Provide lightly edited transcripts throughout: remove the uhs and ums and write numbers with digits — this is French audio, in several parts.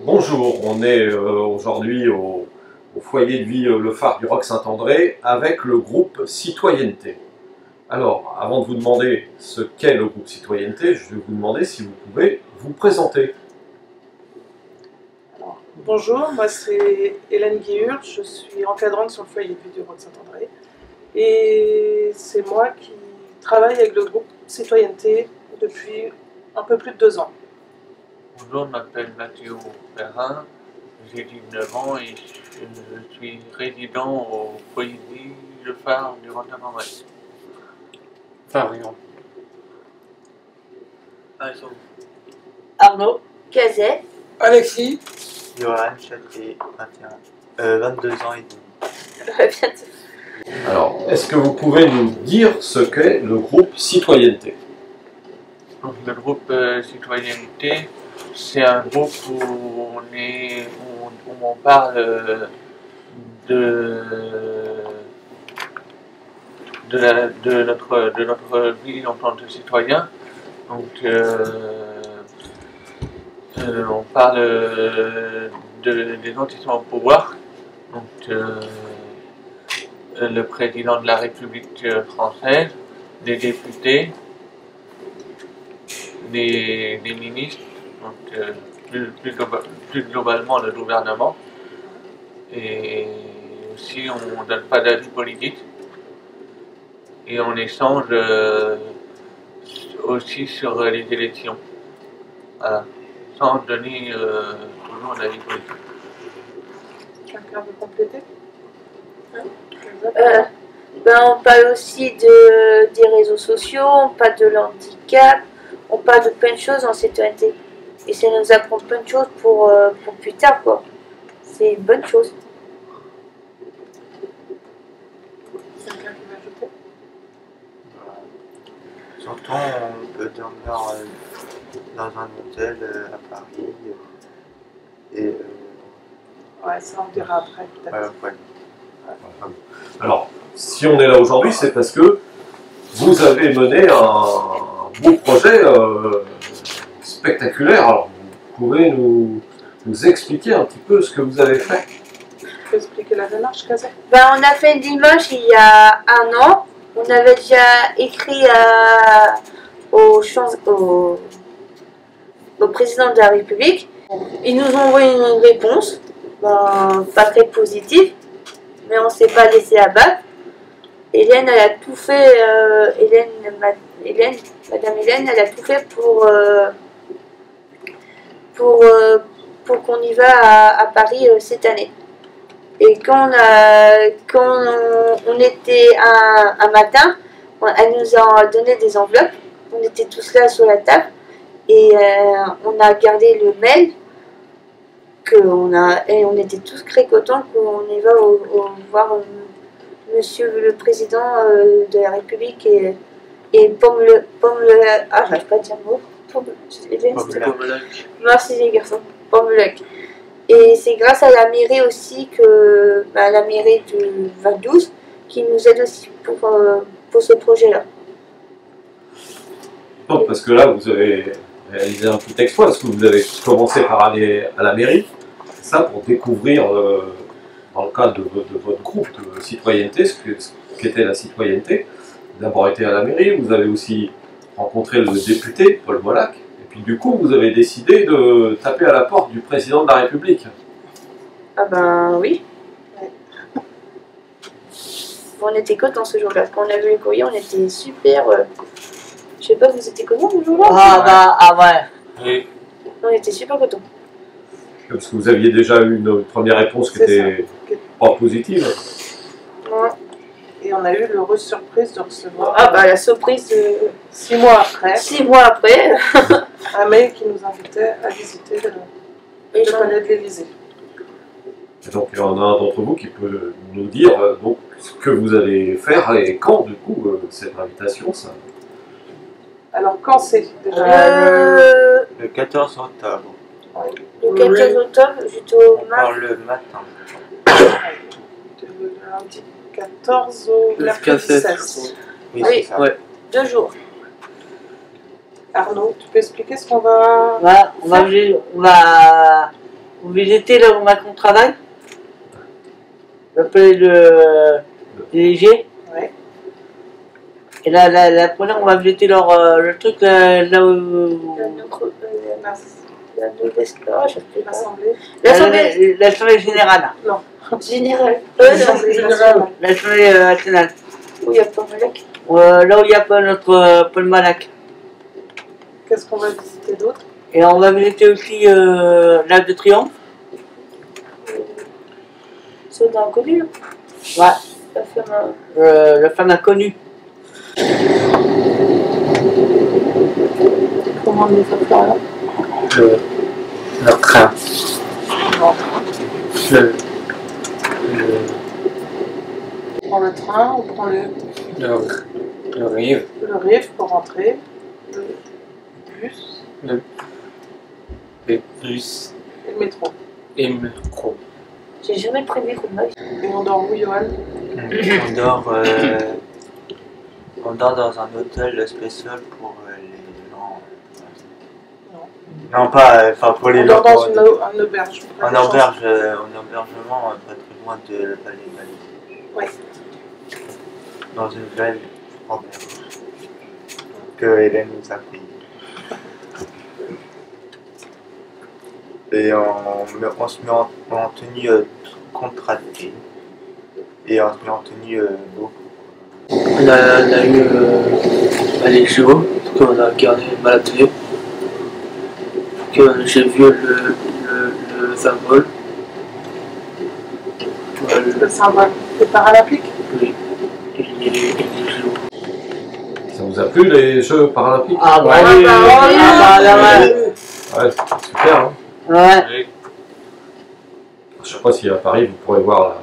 Bonjour, on est aujourd'hui au foyer de vie Le Phare du Roc Saint-André avec le groupe Citoyenneté. Alors, avant de vous demander ce qu'est le groupe Citoyenneté, je vais vous demander si vous pouvez vous présenter. Bonjour, moi c'est Hélène Guillure, je suis encadrante sur le foyer de vie du Roc Saint-André et c'est moi qui travaille avec le groupe Citoyenneté depuis un peu plus de 2 ans. Bonjour, je m'appelle Mathieu Perrin, j'ai 19 ans et je suis résident au foyer de vie Le Phare du Roc Saint-André. Farion. Arnaud, Cazet, Alexis. Johan Châtier, 22 ans et demi. bientôt. Alors, est-ce que vous pouvez nous dire ce qu'est le groupe Citoyenneté? Donc, le groupe Citoyenneté, c'est un groupe où on parle de notre vie en tant que citoyen. Donc, on parle des gens qui sont au pouvoir. Donc, le président de la République française, des députés, des ministres, donc plus globalement le gouvernement. Et aussi on ne donne pas d'avis politique. Et on échange aussi sur les élections. Voilà. Sans donner toujours d'avis politique. Quelqu'un veut compléter? On parle aussi des réseaux sociaux, on parle de l'handicap, on parle de plein de choses en citoyenneté. Et ça nous apprend plein de choses pour plus tard, quoi. C'est une bonne chose. Quelqu'un qui veut ajouter? Surtout, on peut dormir dans un hôtel à Paris. Et Ouais, ça on dira après peut-être. ouais. Alors, si on est là aujourd'hui, c'est parce que vous avez mené un beau projet spectaculaire. Alors, vous pouvez nous expliquer un petit peu ce que vous avez fait? Tu peux expliquer la démarche, Cazet? On a fait une dimanche il y a 1 an. On avait déjà écrit au président de la République. Ils nous ont envoyé une réponse, pas très positive, mais on ne s'est pas laissé abattre. Hélène, elle a tout fait. Madame Hélène, elle a tout fait pour qu'on y va à Paris cette année. Et quand on était un matin, elle nous a donné des enveloppes. On était tous là sur la table et on a gardé le mail et on était tous très contents qu'on y va voir Monsieur le Président de la République et j'arrive pas à dire le mot. Merci les garçons. Pommelec. Et c'est grâce à la mairie aussi la mairie du 22 qui nous aide aussi pour ce projet-là. Donc, parce que là, vous avez réalisé un petit exploit, parce que vous avez commencé par aller à la mairie, c'est ça, pour découvrir, dans le cadre de votre groupe de citoyenneté, ce qu'était la citoyenneté. Vous avez d'abord été à la mairie, vous avez aussi rencontré le député, Paul Molac, et puis du coup, vous avez décidé de taper à la porte du président de la République. Ah oui. Ouais. On était contents ce jour-là. Quand on a vu les courriers, on était super. Je sais pas, vous étiez contents ce jour-là? Ouais. Et On était super contents. Parce que vous aviez déjà eu une première réponse qui était pas positive. Ouais. Et on a eu l'heureuse surprise de recevoir, La surprise 6 mois après, 6 mois après. un mail qui nous invitait à visiter le palais de l'Élysée. Et donc il y en a un d'entre vous qui peut nous dire donc ce que vous allez faire et quand du coup cette invitation ça. Alors quand c'est déjà Le 14 octobre. Le 14 octobre jusqu'au On parle le matin. le lundi 14 au mercredi 16. Oui, Oui. c'est ça. Ouais. 2 jours. Arnaud, tu peux expliquer ce qu'on va... On va Vous visitez là où Macron travaille? Le palais de léger. Ouais. Et là, la prochaine, on va visiter le truc là où. La nouvelle star, je sais pas. L'Assemblée. L'Assemblée Générale. générale. L'Assemblée nationale. L'Assemblée nationale. Où il y a pas Malak. Là où il n'y a pas notre Paul Malak. Qu'est-ce qu'on va visiter d'autre? Et on va visiter aussi l'Arc de Triomphe. C'est inconnu, là. Ouais. La femme. La femme inconnue. Comment on les fait faire là? Le train. On prend le train, on prend le rive. RIF pour rentrer, le bus Le bus et le métro. et le métro. J'ai jamais prévu qu'on aille. Et on dort où, Johan? On dort dans un hôtel spécial pour les gens. Non, pas enfin pour les On dort dans locaux. une auberge. En hébergement, pas très loin de la légalité. Ouais. Dans une belle auberge que Hélène nous a payée. Et on se met en tenue contractée. Et on se met en tenue d'eau. On a eu les chevaux, parce qu'on a regardé à la télé. Que j'ai vu le symbole. Le symbole des Paralympiques. Oui. Et les chevaux. Ça vous a plu les Jeux paralympiques? Ah bah oui, oui, Ouais, c'est super. Hein. ouais. Oui. Je sais pas si à Paris vous pourrez voir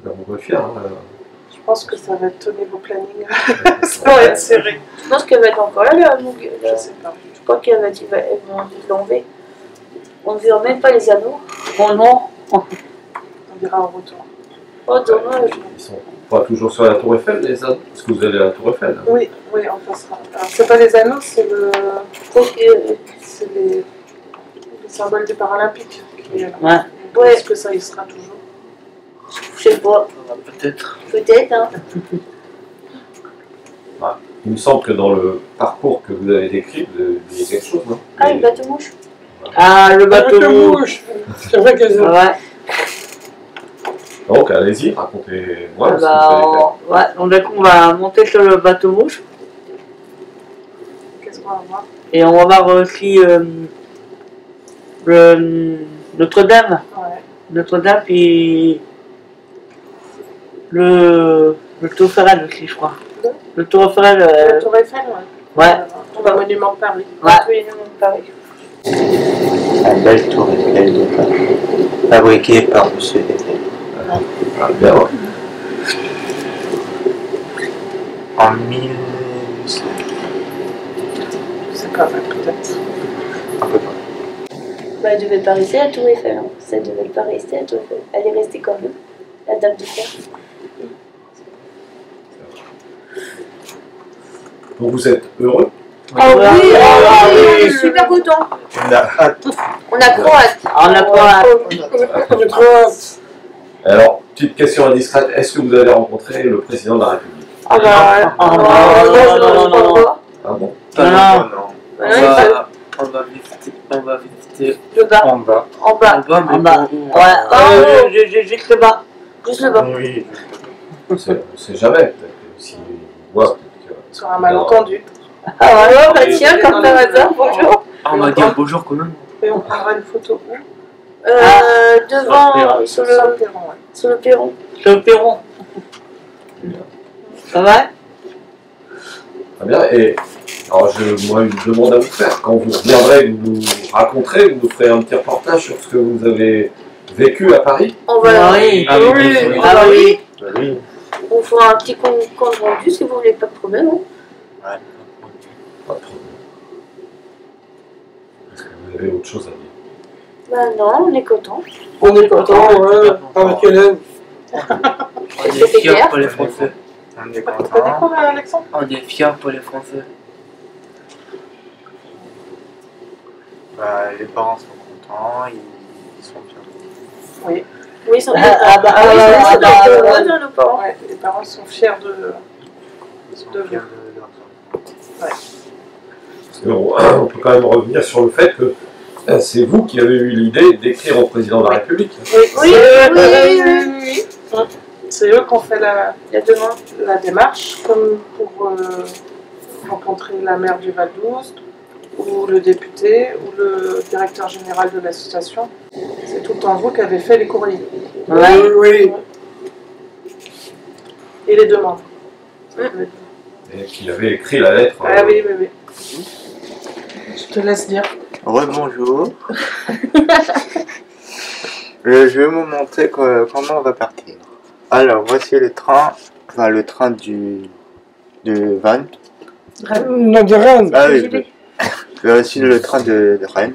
la montgolfière. Hein, Je pense que ça va être niveau planning. Ça va être serré. Je pense qu'elle va être encore là, la Moog. Je sais pas. Je crois qu'elle va dire elles vont l'enlever. On ne verra même pas les anneaux. Bon nom. On verra au retour. Oh, dommage. Ils sont pas toujours sur la Tour Eiffel, les autres, parce que vous allez à la Tour Eiffel. Hein. Oui, oui, on passera. Alors, c'est pas les anneaux, c'est les symboles des Paralympiques qui est là. Ouais. Est-ce que ça y sera toujours? Je sais pas. Peut-être. Peut-être, hein. Il me semble que dans le parcours que vous avez décrit, vous avez oublié quelque chose, non? Ah, une bateau-mouche. Ah, le bateau mouche. C'est vrai que Ouais. Donc allez-y, racontez-moi ce que vous Bah, avez fait. ouais, donc d'accord, on va monter sur le bateau mouche. Qu'est-ce qu'on va voir? Et on va voir aussi Notre-Dame. Ouais. Notre-Dame, puis le Tour Eiffel aussi, je crois. Le Tour Eiffel. La Tour Eiffel, ouais. Ouais. Le monument de Paris. Ouais. Oui, nous, on Paris. La belle tour Eiffel de Paris, fabriquée par M. Eiffel Ah, bien, ouais. en 1800. C'est pas mal, peut-être. Un peu près. Bah, elle devait pas rester à la Tour Eiffel. Hein. Ça devait pas rester à la Tour Eiffel. Elle est restée comme nous, la Dame de Fer. Donc vous êtes heureux? Ah oui, on est oui. super contents. On a hâte. On a trop hâte. On a pas. On est trop hâte. Alors, petite question indiscrète, est-ce que vous avez rencontré le président de la République? Ah bah, Ah, non. Ah bon? Pas Non. non. Bah, non, il va On va visiter le bas, En bas. en bas. en bas, mais En bas. bon, Ouais, j'ai juste le bas. Juste le bas. Oui. C'est jamais, peut-être que si vous voit, peut-être que... sur un malentendu. Ah ouais, bah tiens, comme par hasard, bonjour. on va dire bonjour quand même. Et on prendra une photo où? Devant, sur Sur le perron, ouais. sur le perron. Sur le perron. Ça va? Très bien, et alors moi une demande à vous faire, quand vous reviendrez, vous nous raconterez, vous nous ferez un petit reportage sur ce que vous avez vécu à Paris. On va Oui. Ah oui, oui. oui. Ah oui. Oui. on fera un petit compte rendu si vous voulez, pas de problème. Hein. Ouais. Pas de problème. Est-ce que vous avez autre chose à dire? Bah non, on est content. On est content, avec Hélène. On est C'était fiers clair. pour les Français. On est T'as dit content. quoi, Alexandre? On est fiers pour les Français. Bah, les parents sont contents. contents, ils sont bien. Oui. Oui, ils sont Ah, contents. bah, Ah oui, ah, ça doit bah, être bah, heureux, nos parents. Ouais, les parents sont fiers Ils sont de fiers vous. de leurs enfants. On peut quand même revenir sur le fait que c'est vous qui avez eu l'idée d'écrire au président de la République. Oui, oui. C'est eux qui ont fait la demande. la démarche, comme pour rencontrer la maire du Val d'Oust, ou le député, ou le directeur général de l'association. C'est tout le temps vous qui avez fait les courriers. Oui. Et les demandes. Et qui avait écrit la lettre. Ah oui. Je te laisse dire. Rebonjour. Je vais vous montrer comment on va partir. Alors, voici le train, enfin le train de Vannes. Non, de Rennes. Ah oui, voici le train de Rennes.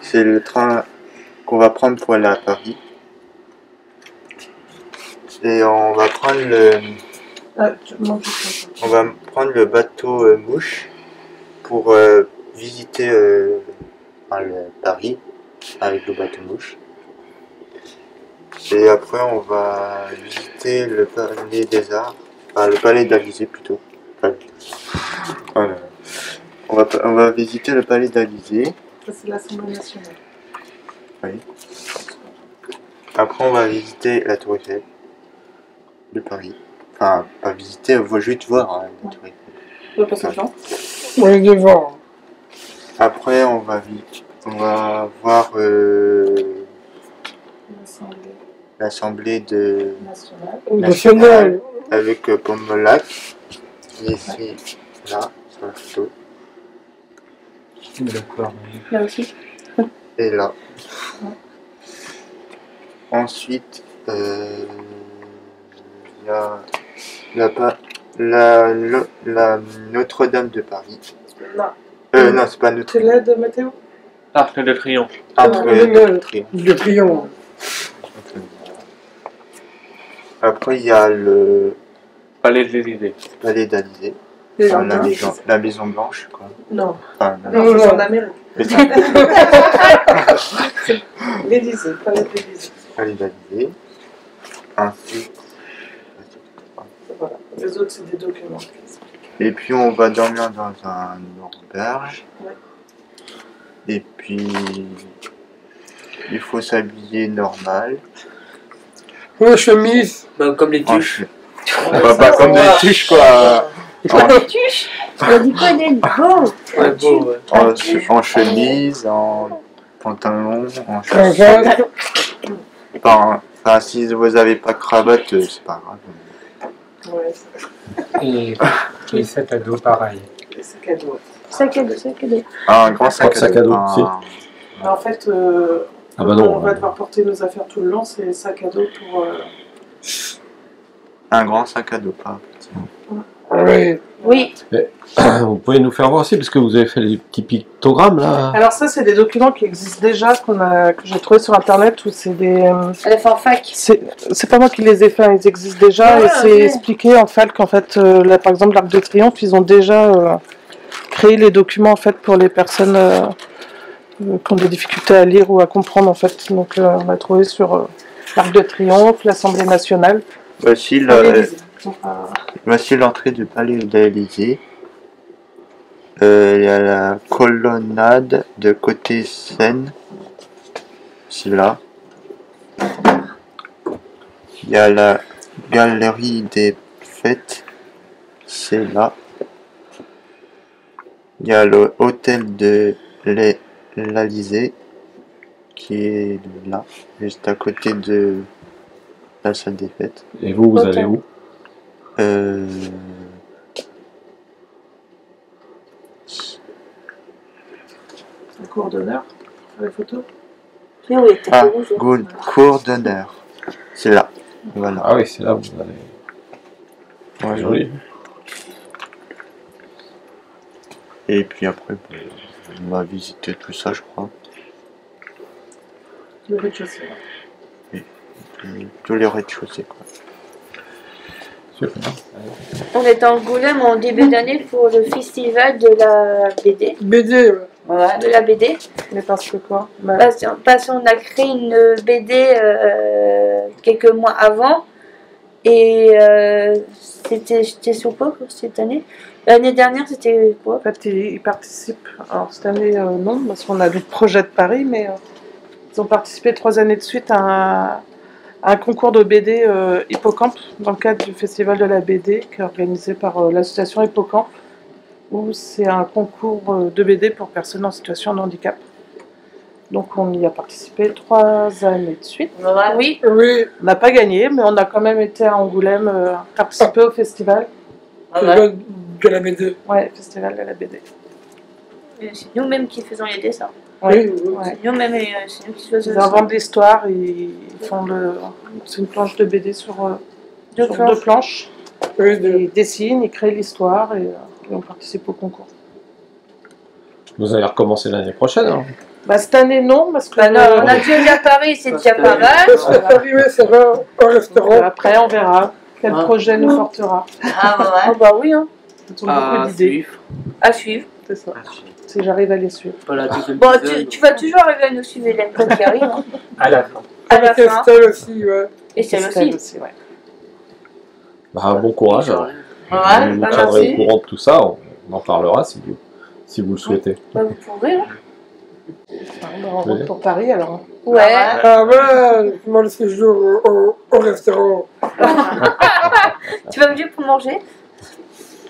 C'est le train qu'on va prendre pour aller à Paris. Et on va prendre le bateau Mouche pour visiter Paris avec le bateau Mouche. Et après on va visiter le palais des Arts, enfin le palais d'Élysée plutôt. Voilà. On va visiter le palais d'Élysée. Ça, c'est l'Assemblée nationale. Oui. Après on va visiter la Tour Eiffel de Paris. Enfin, pas visiter, on va juste voir la Tour Eiffel. Le passage. Oui, devant. Après on va voir l'Assemblée Nationale. avec Pomelac. Ici, là, sur la photo. D'accord. Là aussi. Et là. Ensuite, il y a la Notre-Dame de Paris. Non. Non, c'est pas Tu Notre-Dame. l'as de Mathéo? Arc de Triomphe. Le Triomphe. Le Triomphe. Après, il y a le Palais de l'Élysée. palais d'Élysée. Les Enfin, gendarmes. la Maison Blanche, quoi. Non. Enfin, Non, c'est gendarmerie. l'Élysée. L'Élysée, pas l'Élysée. Palais d'Élysée. Ensuite, Voilà. Les autres, c'est des documents. et puis on va dormir dans un auberge. Ouais. Et puis, il faut s'habiller normal. La chemise. Bah, comme les En tuches. pas comme des tuches, quoi. Tuche. Il a dit quoi, Nen? Beau. Ouais, beau, ouais. En chemise, en pantalon, en Cravate. Enfin, si vous avez pas de cravate, c'est pas grave. Ouais, Et sac à dos pareil. c'est cadeau. Sac à dos, sac à dos. Un grand sac Sac à dos, si. Mais en fait, Ah bah non. on va devoir porter nos affaires tout le long, c'est sac à dos pour. Un grand sac à dos, pas. Oui. Oui. Vous pouvez nous faire voir aussi, parce que vous avez fait les petits pictogrammes là. Alors ça, c'est des documents qui existent déjà, que j'ai trouvé sur internet, où c'est des. Elle a fait en fac. C'est pas moi qui les ai faits, ils existent déjà, Ah, et c'est ok. expliqué en fait qu'en fait, là, par exemple, l'Arc de Triomphe, ils ont déjà créé les documents en fait pour les personnes qui ont des difficultés à lire ou à comprendre en fait. Donc on a trouvé sur l'Arc de Triomphe, l'Assemblée nationale. Voici l'Élysée. voici l'entrée du palais d'Élysée. Il y a la colonnade de côté Seine. C'est là. Il y a la galerie des fêtes. C'est là. Il y a le hôtel de l'Élysée qui est là, juste à côté de la salle des fêtes. Et vous allez où? La cour d'honneur, les photos. Mais oui, t'as Ah, rouge. cour d'honneur. C'est là. Voilà. Ah oui, c'est là où vous allez. Ouais, Joli. Et puis après, on va visiter tout ça, je crois. Le rez-de-chaussée. Puis, tous les rez-de-chaussée, quoi. Super. On est à Angoulême en début d'année pour le festival de la BD. BD, ouais. voilà, de la BD. Mais parce que quoi? Bah, Parce qu'on a créé une BD quelques mois avant. Et c'était sur quoi cette année? L'année dernière, c'était quoi? en fait, ils participent. Alors, cette année, non, parce qu'on a le projet de Paris, mais ils ont participé 3 années de suite à un concours de BD Hippocampe, dans le cadre du Festival de la BD, qui est organisé par l'association Hippocampe, où c'est un concours de BD pour personnes en situation de handicap. Donc, on y a participé 3 années de suite. Oui. Oui, On n'a pas gagné, mais on a quand même été à Angoulême, participer au festival. de la BD. Ouais, festival de la BD. C'est nous-mêmes qui faisons les dessins. Ouais, Oui, ouais. C'est nous-mêmes, c'est nous qui faisons Ils inventent l'histoire, ils font c'est une planche de BD sur deux planches. Oui, Ils dessinent, ils créent l'histoire et on participe au concours. Vous allez recommencer l'année prochaine, alors. Bah, cette année, non, parce que. Bah non, on a déjà à Paris, c'est déjà pas mal. c'est arrivé, ça va au restaurant. Après, on verra quel projet nous portera. Ah ouais. Oh bah oui, hein. Ils ont beaucoup d'idées. À suivre. C'est ça. Si j'arrive à les suivre. Pas la deuxième Bon, saison, tu vas toujours arriver à nous suivre, Hélène, quoi qu'il arrive. Hein. À la fin. À la Avec fin. Estelle aussi, ouais. Et celle aussi. Ouais. Bah, bon courage. Alors. Ouais, Vous bah, tiendrez merci. au courant de tout ça, on en parlera si vous le souhaitez. Bah, vous pourrez, hein. On rentre pour Paris alors. Ouais. Ah ouais, comment le séjour au restaurant. Tu vas venir pour manger?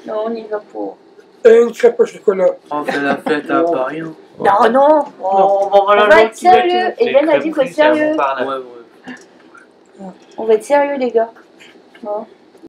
Non, on y va pour. Et une crêpe au chocolat. On fait la fête à Paris. Hein. Non, non. On va être sérieux. Hélène a dit qu'il faut être sérieux. Ouais, ouais. On va être sérieux, les gars. Non.